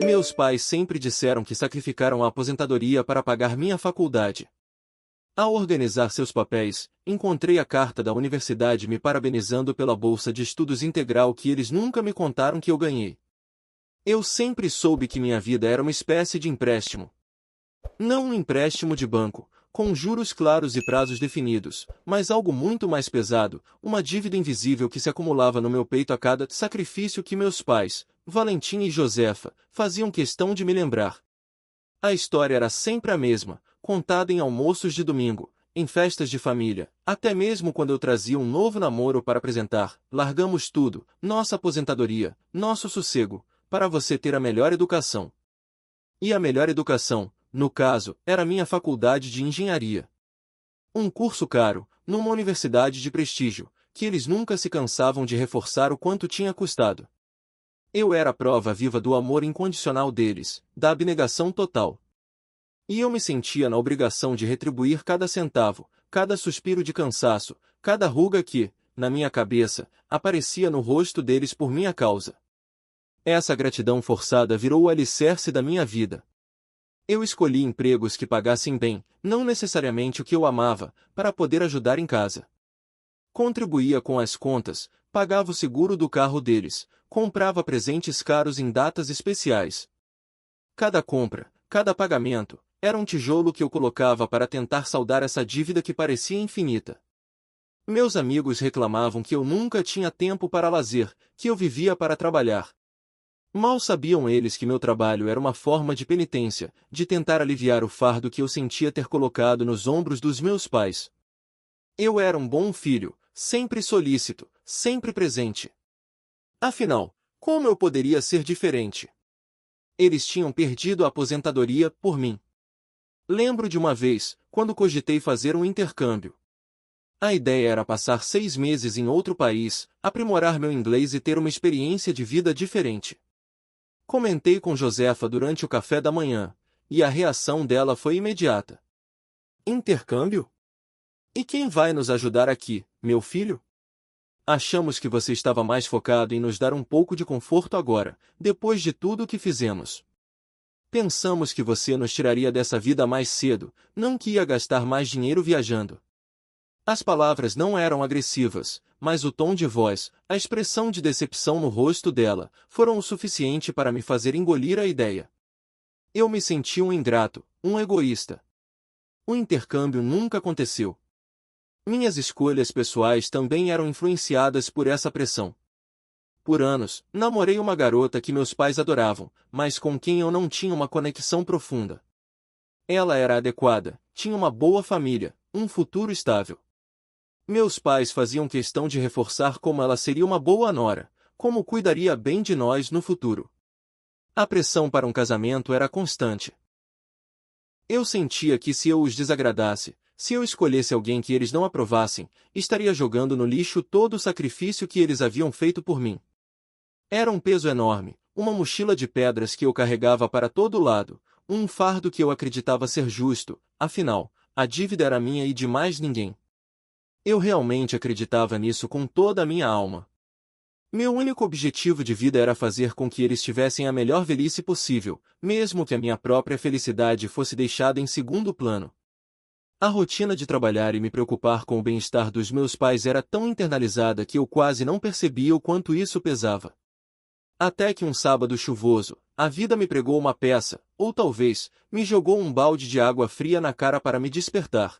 Meus pais sempre disseram que sacrificaram a aposentadoria para pagar minha faculdade. Ao organizar seus papéis, encontrei a carta da universidade me parabenizando pela bolsa de estudos integral que eles nunca me contaram que eu ganhei. Eu sempre soube que minha vida era uma espécie de empréstimo. Não um empréstimo de banco, com juros claros e prazos definidos, mas algo muito mais pesado, uma dívida invisível que se acumulava no meu peito a cada sacrifício que meus pais, Valentim e Josefa, faziam questão de me lembrar. A história era sempre a mesma, contada em almoços de domingo, em festas de família, até mesmo quando eu trazia um novo namoro para apresentar. Largamos tudo, nossa aposentadoria, nosso sossego, para você ter a melhor educação. E a melhor educação, no caso, era minha faculdade de engenharia. Um curso caro, numa universidade de prestígio, que eles nunca se cansavam de reforçar o quanto tinha custado. Eu era a prova viva do amor incondicional deles, da abnegação total. E eu me sentia na obrigação de retribuir cada centavo, cada suspiro de cansaço, cada ruga que, na minha cabeça, aparecia no rosto deles por minha causa. Essa gratidão forçada virou o alicerce da minha vida. Eu escolhi empregos que pagassem bem, não necessariamente o que eu amava, para poder ajudar em casa. Contribuía com as contas, pagava o seguro do carro deles, comprava presentes caros em datas especiais. Cada compra, cada pagamento, era um tijolo que eu colocava para tentar saldar essa dívida que parecia infinita. Meus amigos reclamavam que eu nunca tinha tempo para lazer, que eu vivia para trabalhar. Mal sabiam eles que meu trabalho era uma forma de penitência, de tentar aliviar o fardo que eu sentia ter colocado nos ombros dos meus pais. Eu era um bom filho, sempre solícito, sempre presente. Afinal, como eu poderia ser diferente? Eles tinham perdido a aposentadoria por mim. Lembro de uma vez, quando cogitei fazer um intercâmbio. A ideia era passar 6 meses em outro país, aprimorar meu inglês e ter uma experiência de vida diferente. Comentei com Josefa durante o café da manhã, e a reação dela foi imediata. Intercâmbio? E quem vai nos ajudar aqui, meu filho? Achamos que você estava mais focado em nos dar um pouco de conforto agora, depois de tudo o que fizemos. Pensamos que você nos tiraria dessa vida mais cedo, não que ia gastar mais dinheiro viajando. As palavras não eram agressivas, mas o tom de voz, a expressão de decepção no rosto dela, foram o suficiente para me fazer engolir a ideia. Eu me senti um ingrato, um egoísta. O intercâmbio nunca aconteceu. Minhas escolhas pessoais também eram influenciadas por essa pressão. Por anos, namorei uma garota que meus pais adoravam, mas com quem eu não tinha uma conexão profunda. Ela era adequada, tinha uma boa família, um futuro estável. Meus pais faziam questão de reforçar como ela seria uma boa nora, como cuidaria bem de nós no futuro. A pressão para um casamento era constante. Eu sentia que se eu os desagradasse, se eu escolhesse alguém que eles não aprovassem, estaria jogando no lixo todo o sacrifício que eles haviam feito por mim. Era um peso enorme, uma mochila de pedras que eu carregava para todo lado, um fardo que eu acreditava ser justo, afinal, a dívida era minha e de mais ninguém. Eu realmente acreditava nisso com toda a minha alma. Meu único objetivo de vida era fazer com que eles tivessem a melhor velhice possível, mesmo que a minha própria felicidade fosse deixada em segundo plano. A rotina de trabalhar e me preocupar com o bem-estar dos meus pais era tão internalizada que eu quase não percebia o quanto isso pesava. Até que um sábado chuvoso, a vida me pregou uma peça, ou talvez, me jogou um balde de água fria na cara para me despertar.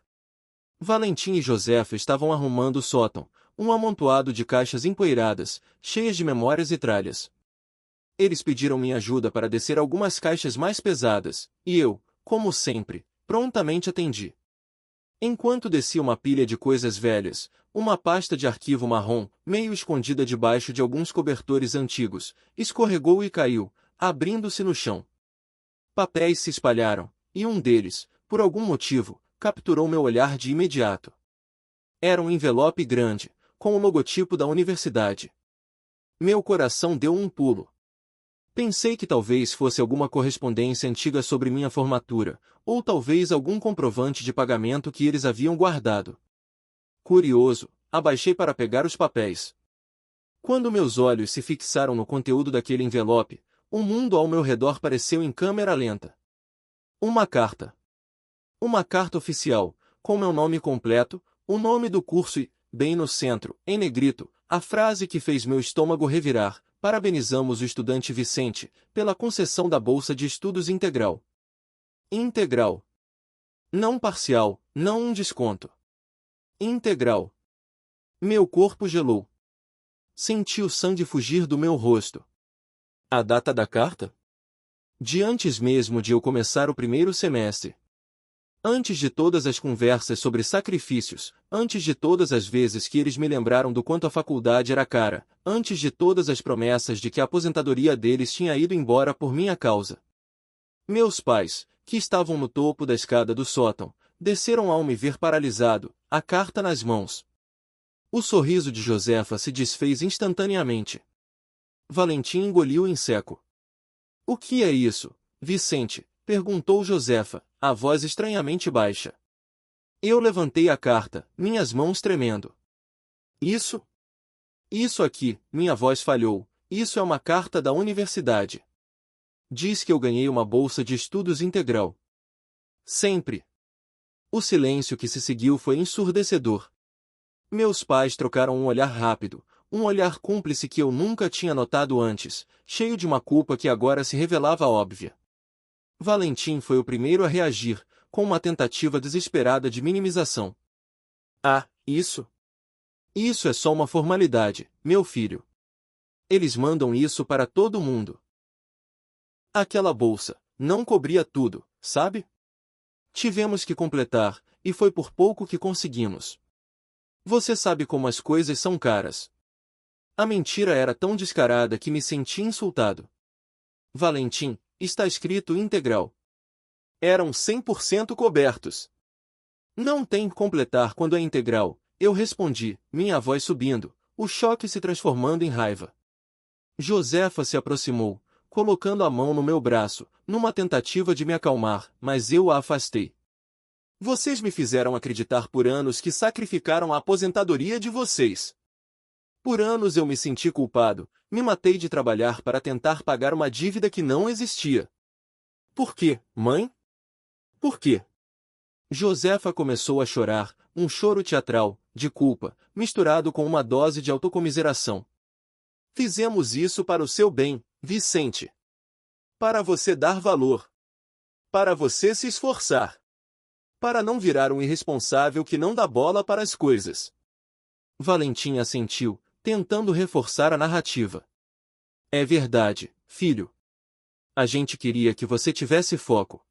Valentim e Josefa estavam arrumando o sótão, um amontoado de caixas empoeiradas, cheias de memórias e tralhas. Eles pediram minha ajuda para descer algumas caixas mais pesadas, e eu, como sempre, prontamente atendi. Enquanto descia uma pilha de coisas velhas, uma pasta de arquivo marrom, meio escondida debaixo de alguns cobertores antigos, escorregou e caiu, abrindo-se no chão. Papéis se espalharam, e um deles, por algum motivo, capturou meu olhar de imediato. Era um envelope grande, com o logotipo da universidade. Meu coração deu um pulo. Pensei que talvez fosse alguma correspondência antiga sobre minha formatura, ou talvez algum comprovante de pagamento que eles haviam guardado. Curioso, abaixei para pegar os papéis. Quando meus olhos se fixaram no conteúdo daquele envelope, o mundo ao meu redor pareceu em câmera lenta. Uma carta. Uma carta oficial, com meu nome completo, o nome do curso e, bem no centro, em negrito, a frase que fez meu estômago revirar: parabenizamos o estudante Vicente, pela concessão da Bolsa de Estudos Integral. Integral. Não parcial, não um desconto. Integral. Meu corpo gelou. Senti o sangue fugir do meu rosto. A data da carta? De antes mesmo de eu começar o primeiro semestre. Antes de todas as conversas sobre sacrifícios, antes de todas as vezes que eles me lembraram do quanto a faculdade era cara, antes de todas as promessas de que a aposentadoria deles tinha ido embora por minha causa. Meus pais, que estavam no topo da escada do sótão, desceram ao me ver paralisado, a carta nas mãos. O sorriso de Josefa se desfez instantaneamente. Valentim engoliu em seco. O que é isso, Vicente? Perguntou Josefa, a voz estranhamente baixa. Eu levantei a carta, minhas mãos tremendo. Isso? Isso aqui, minha voz falhou, isso é uma carta da universidade. Diz que eu ganhei uma bolsa de estudos integral. Sempre. O silêncio que se seguiu foi ensurdecedor. Meus pais trocaram um olhar rápido, um olhar cúmplice que eu nunca tinha notado antes, cheio de uma culpa que agora se revelava óbvia. Valentim foi o primeiro a reagir, com uma tentativa desesperada de minimização. Ah, isso? Isso é só uma formalidade, meu filho. Eles mandam isso para todo mundo. Aquela bolsa não cobria tudo, sabe? Tivemos que completar, e foi por pouco que conseguimos. Você sabe como as coisas são caras. A mentira era tão descarada que me senti insultado. Valentim, está escrito integral. Eram 100% cobertos. Não tem que completar quando é integral, eu respondi, minha voz subindo, o choque se transformando em raiva. Josefa se aproximou, colocando a mão no meu braço, numa tentativa de me acalmar, mas eu a afastei. Vocês me fizeram acreditar por anos que sacrificaram a aposentadoria de vocês. Por anos eu me senti culpado, me matei de trabalhar para tentar pagar uma dívida que não existia. Por quê, mãe? Por quê? Josefa começou a chorar, um choro teatral, de culpa, misturado com uma dose de autocomiseração. Fizemos isso para o seu bem, Vicente. Para você dar valor. Para você se esforçar. Para não virar um irresponsável que não dá bola para as coisas. Valentim assentiu, tentando reforçar a narrativa. É verdade, filho. A gente queria que você tivesse foco.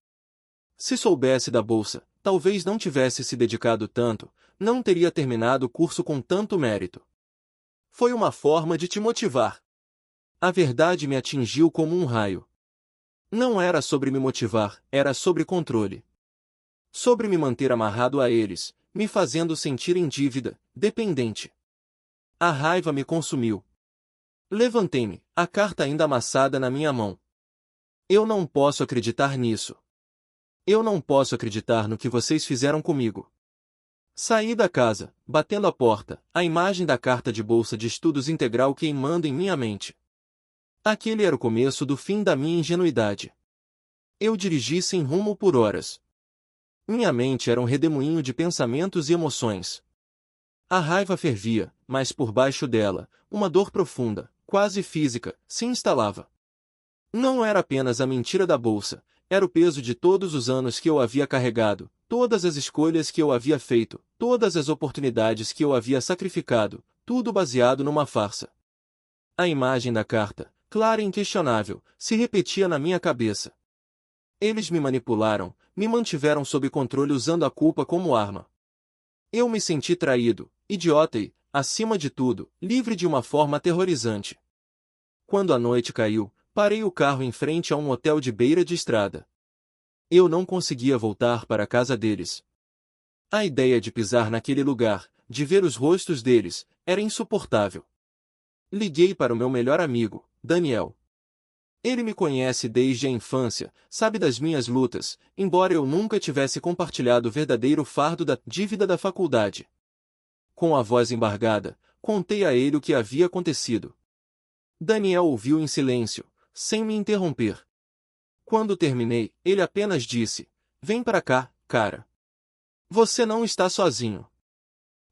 Se soubesse da bolsa, talvez não tivesse se dedicado tanto, não teria terminado o curso com tanto mérito. Foi uma forma de te motivar. A verdade me atingiu como um raio. Não era sobre me motivar, era sobre controle. Sobre me manter amarrado a eles, me fazendo sentir em dívida, dependente. A raiva me consumiu. Levantei-me, a carta ainda amassada na minha mão. Eu não posso acreditar nisso. Eu não posso acreditar no que vocês fizeram comigo. Saí da casa, batendo a porta, a imagem da carta de bolsa de estudos integral queimando em minha mente. Aquele era o começo do fim da minha ingenuidade. Eu dirigi sem rumo por horas. Minha mente era um redemoinho de pensamentos e emoções. A raiva fervia, mas por baixo dela, uma dor profunda, quase física, se instalava. Não era apenas a mentira da bolsa, era o peso de todos os anos que eu havia carregado, todas as escolhas que eu havia feito, todas as oportunidades que eu havia sacrificado, tudo baseado numa farsa. A imagem da carta, clara e inquestionável, se repetia na minha cabeça. Eles me manipularam, me mantiveram sob controle usando a culpa como arma. Eu me senti traído, idiota e, acima de tudo, livre de uma forma aterrorizante. Quando a noite caiu, parei o carro em frente a um hotel de beira de estrada. Eu não conseguia voltar para a casa deles. A ideia de pisar naquele lugar, de ver os rostos deles, era insuportável. Liguei para o meu melhor amigo, Daniel. Ele me conhece desde a infância, sabe das minhas lutas, embora eu nunca tivesse compartilhado o verdadeiro fardo da dívida da faculdade. Com a voz embargada, contei a ele o que havia acontecido. Daniel ouviu em silêncio, sem me interromper. Quando terminei, ele apenas disse: "Vem pra cá, cara. Você não está sozinho."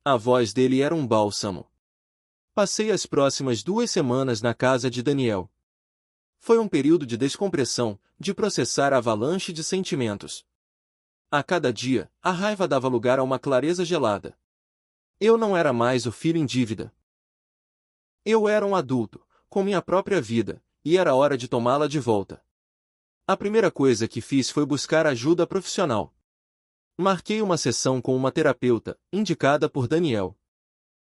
A voz dele era um bálsamo. Passei as próximas 2 semanas na casa de Daniel. Foi um período de descompressão, de processar a avalanche de sentimentos. A cada dia, a raiva dava lugar a uma clareza gelada. Eu não era mais o filho em dívida. Eu era um adulto, com minha própria vida, e era hora de tomá-la de volta. A primeira coisa que fiz foi buscar ajuda profissional. Marquei uma sessão com uma terapeuta, indicada por Daniel.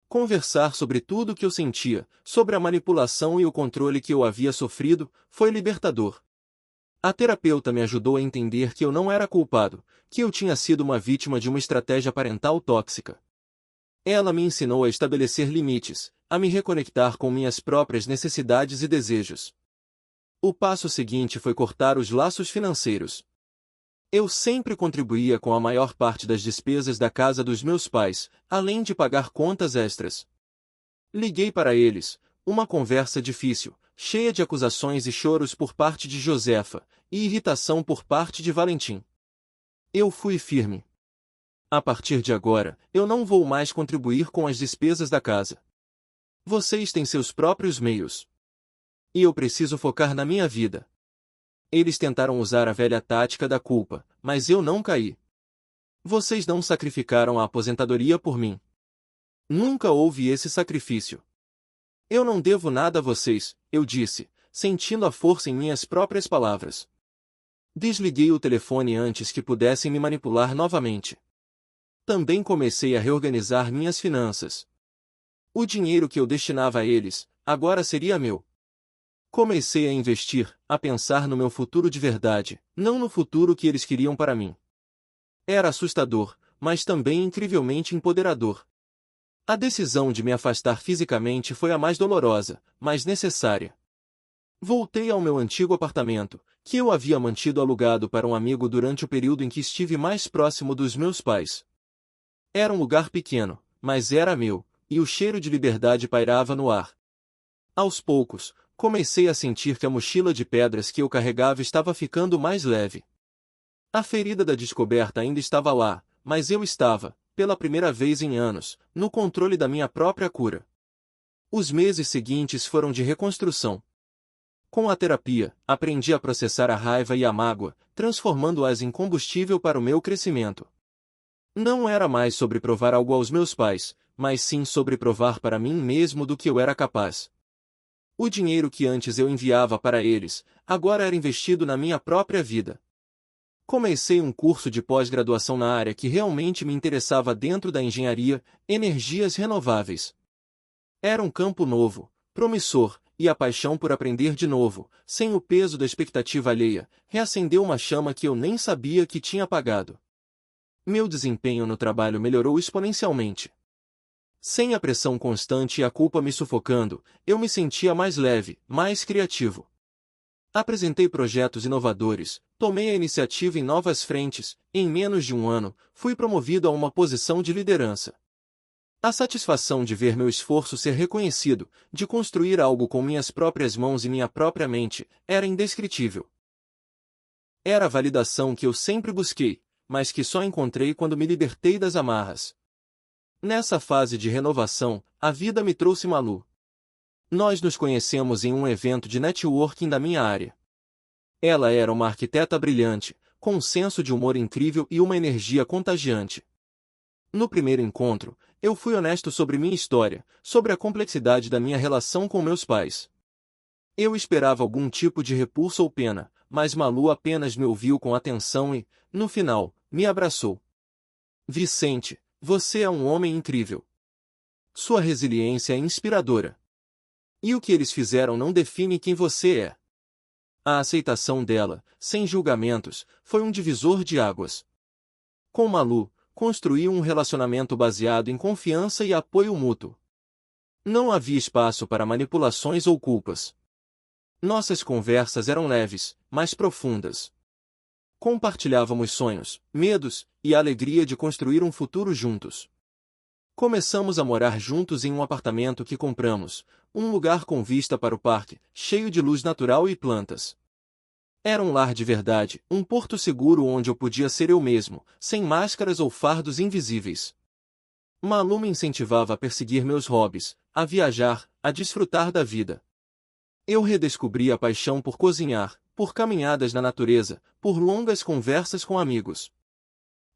Conversar sobre tudo o que eu sentia, sobre a manipulação e o controle que eu havia sofrido, foi libertador. A terapeuta me ajudou a entender que eu não era culpado, que eu tinha sido uma vítima de uma estratégia parental tóxica. Ela me ensinou a estabelecer limites, a me reconectar com minhas próprias necessidades e desejos. O passo seguinte foi cortar os laços financeiros. Eu sempre contribuía com a maior parte das despesas da casa dos meus pais, além de pagar contas extras. Liguei para eles, uma conversa difícil, cheia de acusações e choros por parte de Josefa, e irritação por parte de Valentim. Eu fui firme. A partir de agora, eu não vou mais contribuir com as despesas da casa. Vocês têm seus próprios meios. E eu preciso focar na minha vida. Eles tentaram usar a velha tática da culpa, mas eu não caí. Vocês não sacrificaram a aposentadoria por mim. Nunca houve esse sacrifício. Eu não devo nada a vocês, eu disse, sentindo a força em minhas próprias palavras. Desliguei o telefone antes que pudessem me manipular novamente. Também comecei a reorganizar minhas finanças. O dinheiro que eu destinava a eles, agora seria meu. Comecei a investir, a pensar no meu futuro de verdade, não no futuro que eles queriam para mim. Era assustador, mas também incrivelmente empoderador. A decisão de me afastar fisicamente foi a mais dolorosa, mas necessária. Voltei ao meu antigo apartamento, que eu havia mantido alugado para um amigo durante o período em que estive mais próximo dos meus pais. Era um lugar pequeno, mas era meu, e o cheiro de liberdade pairava no ar. Aos poucos, comecei a sentir que a mochila de pedras que eu carregava estava ficando mais leve. A ferida da descoberta ainda estava lá, mas eu estava, pela primeira vez em anos, no controle da minha própria cura. Os meses seguintes foram de reconstrução. Com a terapia, aprendi a processar a raiva e a mágoa, transformando-as em combustível para o meu crescimento. Não era mais sobre provar algo aos meus pais, mas sim sobre provar para mim mesmo do que eu era capaz. O dinheiro que antes eu enviava para eles, agora era investido na minha própria vida. Comecei um curso de pós-graduação na área que realmente me interessava dentro da engenharia, energias renováveis. Era um campo novo, promissor, e a paixão por aprender de novo, sem o peso da expectativa alheia, reacendeu uma chama que eu nem sabia que tinha apagado. Meu desempenho no trabalho melhorou exponencialmente. Sem a pressão constante e a culpa me sufocando, eu me sentia mais leve, mais criativo. Apresentei projetos inovadores, tomei a iniciativa em novas frentes, em menos de um ano, fui promovido a uma posição de liderança. A satisfação de ver meu esforço ser reconhecido, de construir algo com minhas próprias mãos e minha própria mente, era indescritível. Era a validação que eu sempre busquei, mas que só encontrei quando me libertei das amarras. Nessa fase de renovação, a vida me trouxe Malu. Nós nos conhecemos em um evento de networking da minha área. Ela era uma arquiteta brilhante, com um senso de humor incrível e uma energia contagiante. No primeiro encontro, eu fui honesto sobre minha história, sobre a complexidade da minha relação com meus pais. Eu esperava algum tipo de repulso ou pena, mas Malu apenas me ouviu com atenção e, no final, me abraçou. Vicente, você é um homem incrível. Sua resiliência é inspiradora. E o que eles fizeram não define quem você é. A aceitação dela, sem julgamentos, foi um divisor de águas. Com Malu, construí um relacionamento baseado em confiança e apoio mútuo. Não havia espaço para manipulações ou culpas. Nossas conversas eram leves, mas profundas. Compartilhávamos sonhos, medos e a alegria de construir um futuro juntos. Começamos a morar juntos em um apartamento que compramos, um lugar com vista para o parque, cheio de luz natural e plantas. Era um lar de verdade, um porto seguro onde eu podia ser eu mesmo, sem máscaras ou fardos invisíveis. Malu me incentivava a perseguir meus hobbies, a viajar, a desfrutar da vida. Eu redescobri a paixão por cozinhar, por caminhadas na natureza, por longas conversas com amigos.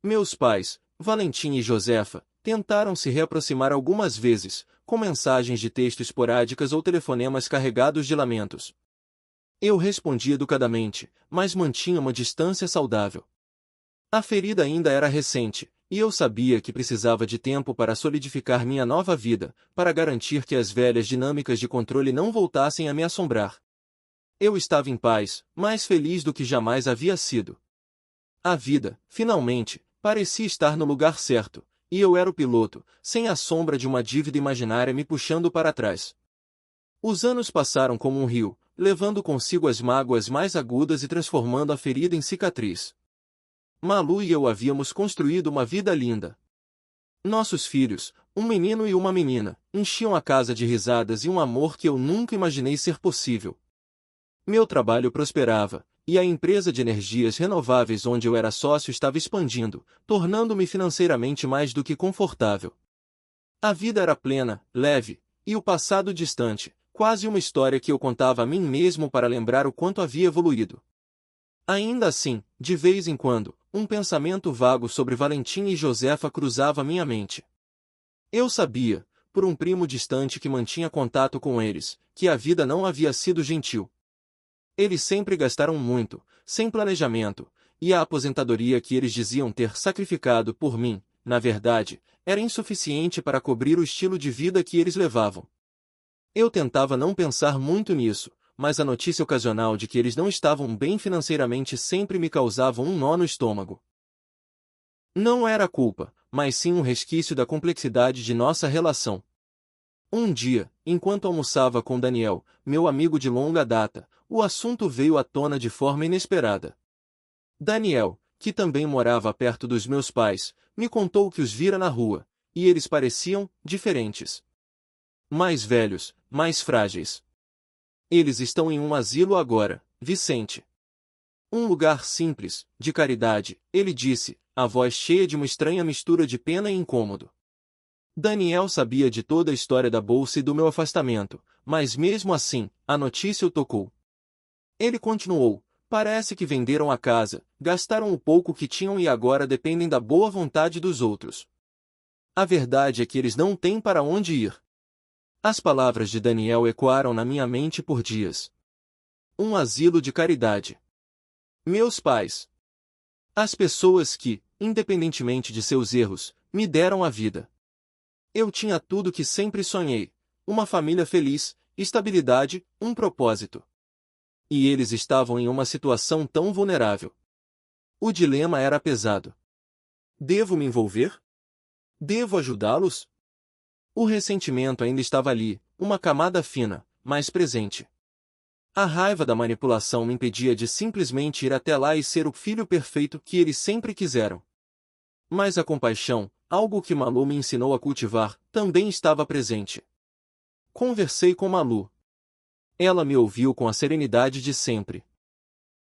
Meus pais, Valentim e Josefa, tentaram se reaproximar algumas vezes, com mensagens de texto esporádicas ou telefonemas carregados de lamentos. Eu respondi educadamente, mas mantinha uma distância saudável. A ferida ainda era recente, e eu sabia que precisava de tempo para solidificar minha nova vida, para garantir que as velhas dinâmicas de controle não voltassem a me assombrar. Eu estava em paz, mais feliz do que jamais havia sido. A vida, finalmente, parecia estar no lugar certo, e eu era o piloto, sem a sombra de uma dívida imaginária me puxando para trás. Os anos passaram como um rio, levando consigo as mágoas mais agudas e transformando a ferida em cicatriz. Malu e eu havíamos construído uma vida linda. Nossos filhos, um menino e uma menina, enchiam a casa de risadas e um amor que eu nunca imaginei ser possível. Meu trabalho prosperava, e a empresa de energias renováveis onde eu era sócio estava expandindo, tornando-me financeiramente mais do que confortável. A vida era plena, leve, e o passado distante, quase uma história que eu contava a mim mesmo para lembrar o quanto havia evoluído. Ainda assim, de vez em quando, um pensamento vago sobre Valentim e Josefa cruzava minha mente. Eu sabia, por um primo distante que mantinha contato com eles, que a vida não havia sido gentil. Eles sempre gastaram muito, sem planejamento, e a aposentadoria que eles diziam ter sacrificado por mim, na verdade, era insuficiente para cobrir o estilo de vida que eles levavam. Eu tentava não pensar muito nisso, mas a notícia ocasional de que eles não estavam bem financeiramente sempre me causava um nó no estômago. Não era culpa, mas sim um resquício da complexidade de nossa relação. Um dia, enquanto almoçava com Daniel, meu amigo de longa data, o assunto veio à tona de forma inesperada. Daniel, que também morava perto dos meus pais, me contou que os vira na rua, e eles pareciam diferentes. Mais velhos, mais frágeis. Eles estão em um asilo agora, Vicente. Um lugar simples, de caridade, ele disse, a voz cheia de uma estranha mistura de pena e incômodo. Daniel sabia de toda a história da bolsa e do meu afastamento, mas mesmo assim, a notícia o tocou. Ele continuou, parece que venderam a casa, gastaram o pouco que tinham e agora dependem da boa vontade dos outros. A verdade é que eles não têm para onde ir. As palavras de Daniel ecoaram na minha mente por dias. Um asilo de caridade. Meus pais. As pessoas que, independentemente de seus erros, me deram a vida. Eu tinha tudo que sempre sonhei: uma família feliz, estabilidade, um propósito. E eles estavam em uma situação tão vulnerável. O dilema era pesado. Devo me envolver? Devo ajudá-los? O ressentimento ainda estava ali, uma camada fina, mas presente. A raiva da manipulação me impedia de simplesmente ir até lá e ser o filho perfeito que eles sempre quiseram. Mas a compaixão, algo que Malu me ensinou a cultivar, também estava presente. Conversei com Malu. Ela me ouviu com a serenidade de sempre.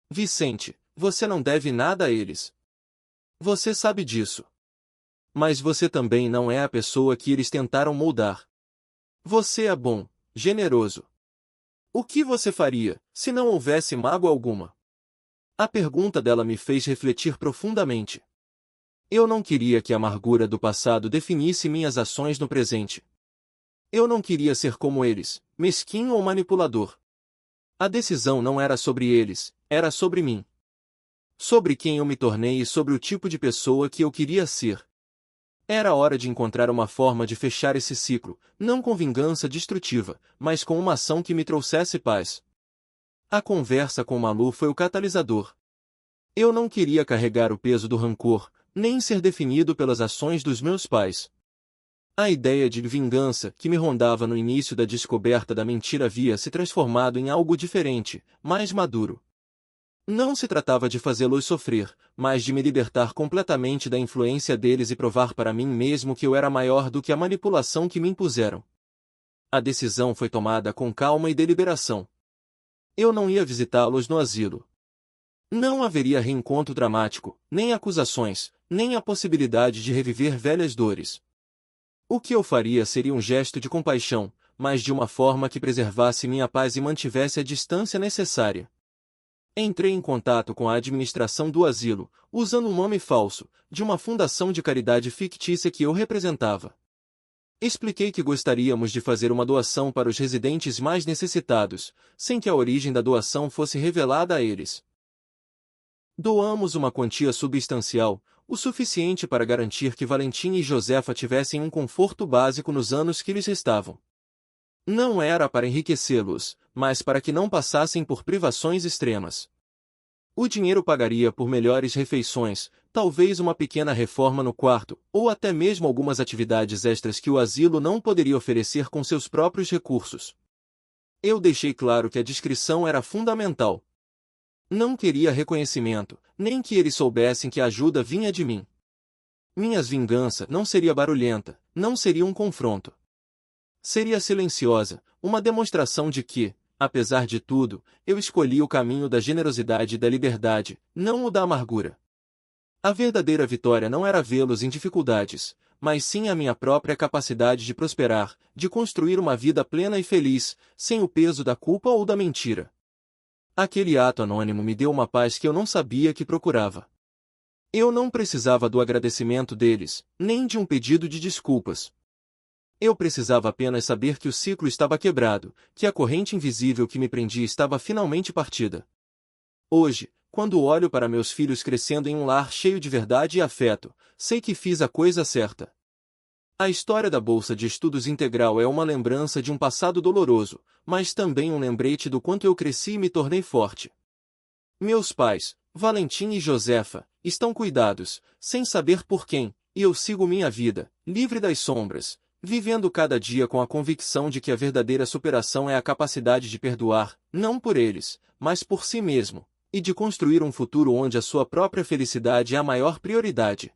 Vicente, você não deve nada a eles. Você sabe disso. Mas você também não é a pessoa que eles tentaram moldar. Você é bom, generoso. O que você faria, se não houvesse mágoa alguma? A pergunta dela me fez refletir profundamente. Eu não queria que a amargura do passado definisse minhas ações no presente. Eu não queria ser como eles, mesquinho ou manipulador. A decisão não era sobre eles, era sobre mim. Sobre quem eu me tornei e sobre o tipo de pessoa que eu queria ser. Era hora de encontrar uma forma de fechar esse ciclo, não com vingança destrutiva, mas com uma ação que me trouxesse paz. A conversa com Malu foi o catalisador. Eu não queria carregar o peso do rancor, nem ser definido pelas ações dos meus pais. A ideia de vingança que me rondava no início da descoberta da mentira havia se transformado em algo diferente, mais maduro. Não se tratava de fazê-los sofrer, mas de me libertar completamente da influência deles e provar para mim mesmo que eu era maior do que a manipulação que me impuseram. A decisão foi tomada com calma e deliberação. Eu não ia visitá-los no asilo. Não haveria reencontro dramático, nem acusações, nem a possibilidade de reviver velhas dores. O que eu faria seria um gesto de compaixão, mas de uma forma que preservasse minha paz e mantivesse a distância necessária. Entrei em contato com a administração do asilo, usando um nome falso, de uma fundação de caridade fictícia que eu representava. Expliquei que gostaríamos de fazer uma doação para os residentes mais necessitados, sem que a origem da doação fosse revelada a eles. Doamos uma quantia substancial, o suficiente para garantir que Valentim e Josefa tivessem um conforto básico nos anos que lhes restavam. Não era para enriquecê-los, mas para que não passassem por privações extremas. O dinheiro pagaria por melhores refeições, talvez uma pequena reforma no quarto, ou até mesmo algumas atividades extras que o asilo não poderia oferecer com seus próprios recursos. Eu deixei claro que a discrição era fundamental. Não queria reconhecimento, nem que eles soubessem que a ajuda vinha de mim. Minha vingança não seria barulhenta, não seria um confronto. Seria silenciosa, uma demonstração de que, apesar de tudo, eu escolhi o caminho da generosidade e da liberdade, não o da amargura. A verdadeira vitória não era vê-los em dificuldades, mas sim a minha própria capacidade de prosperar, de construir uma vida plena e feliz, sem o peso da culpa ou da mentira. Aquele ato anônimo me deu uma paz que eu não sabia que procurava. Eu não precisava do agradecimento deles, nem de um pedido de desculpas. Eu precisava apenas saber que o ciclo estava quebrado, que a corrente invisível que me prendia estava finalmente partida. Hoje, quando olho para meus filhos crescendo em um lar cheio de verdade e afeto, sei que fiz a coisa certa. A história da Bolsa de Estudos Integral é uma lembrança de um passado doloroso, mas também um lembrete do quanto eu cresci e me tornei forte. Meus pais, Valentim e Josefa, estão cuidados, sem saber por quem, e eu sigo minha vida, livre das sombras, vivendo cada dia com a convicção de que a verdadeira superação é a capacidade de perdoar, não por eles, mas por si mesmo, e de construir um futuro onde a sua própria felicidade é a maior prioridade.